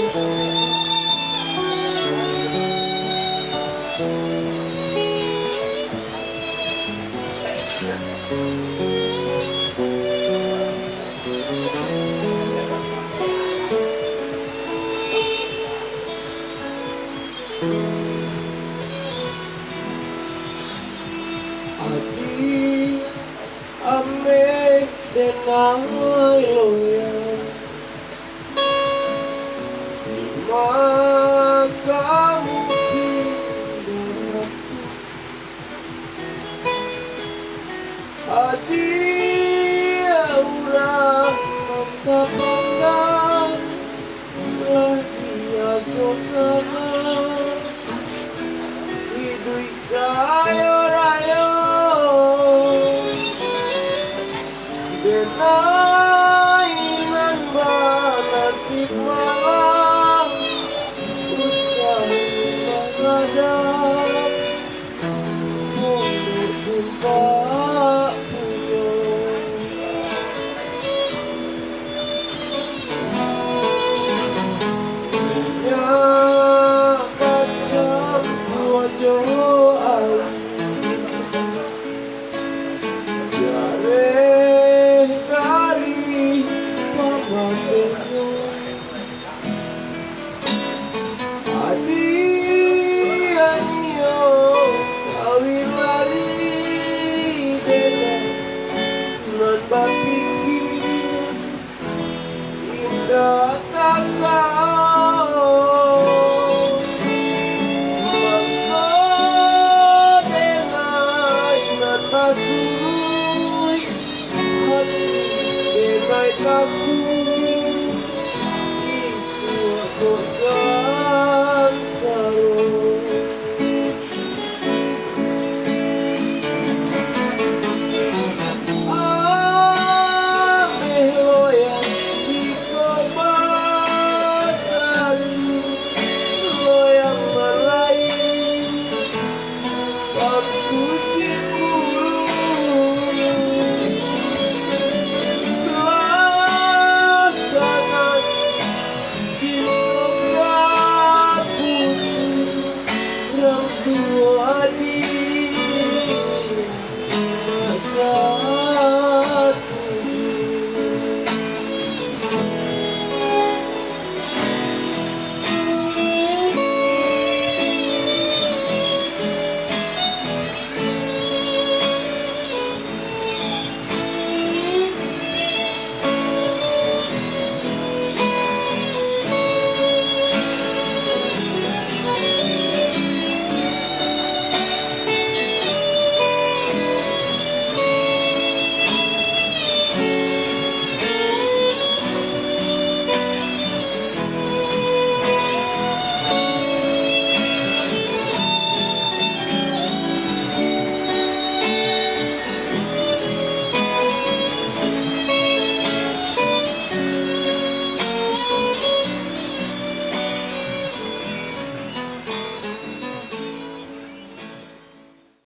Ati ame tenang loyang maka mungkin dosaku. Adi aura mantap lagi sosana hidup kayo rayo benainan ba nasib malam usah menghadap mundur pun tak punya. Macam wajah air jare dari pamannya adi anio kawin lari dengan nan berpikir indah takkan masuk hati dengai takut isu dosa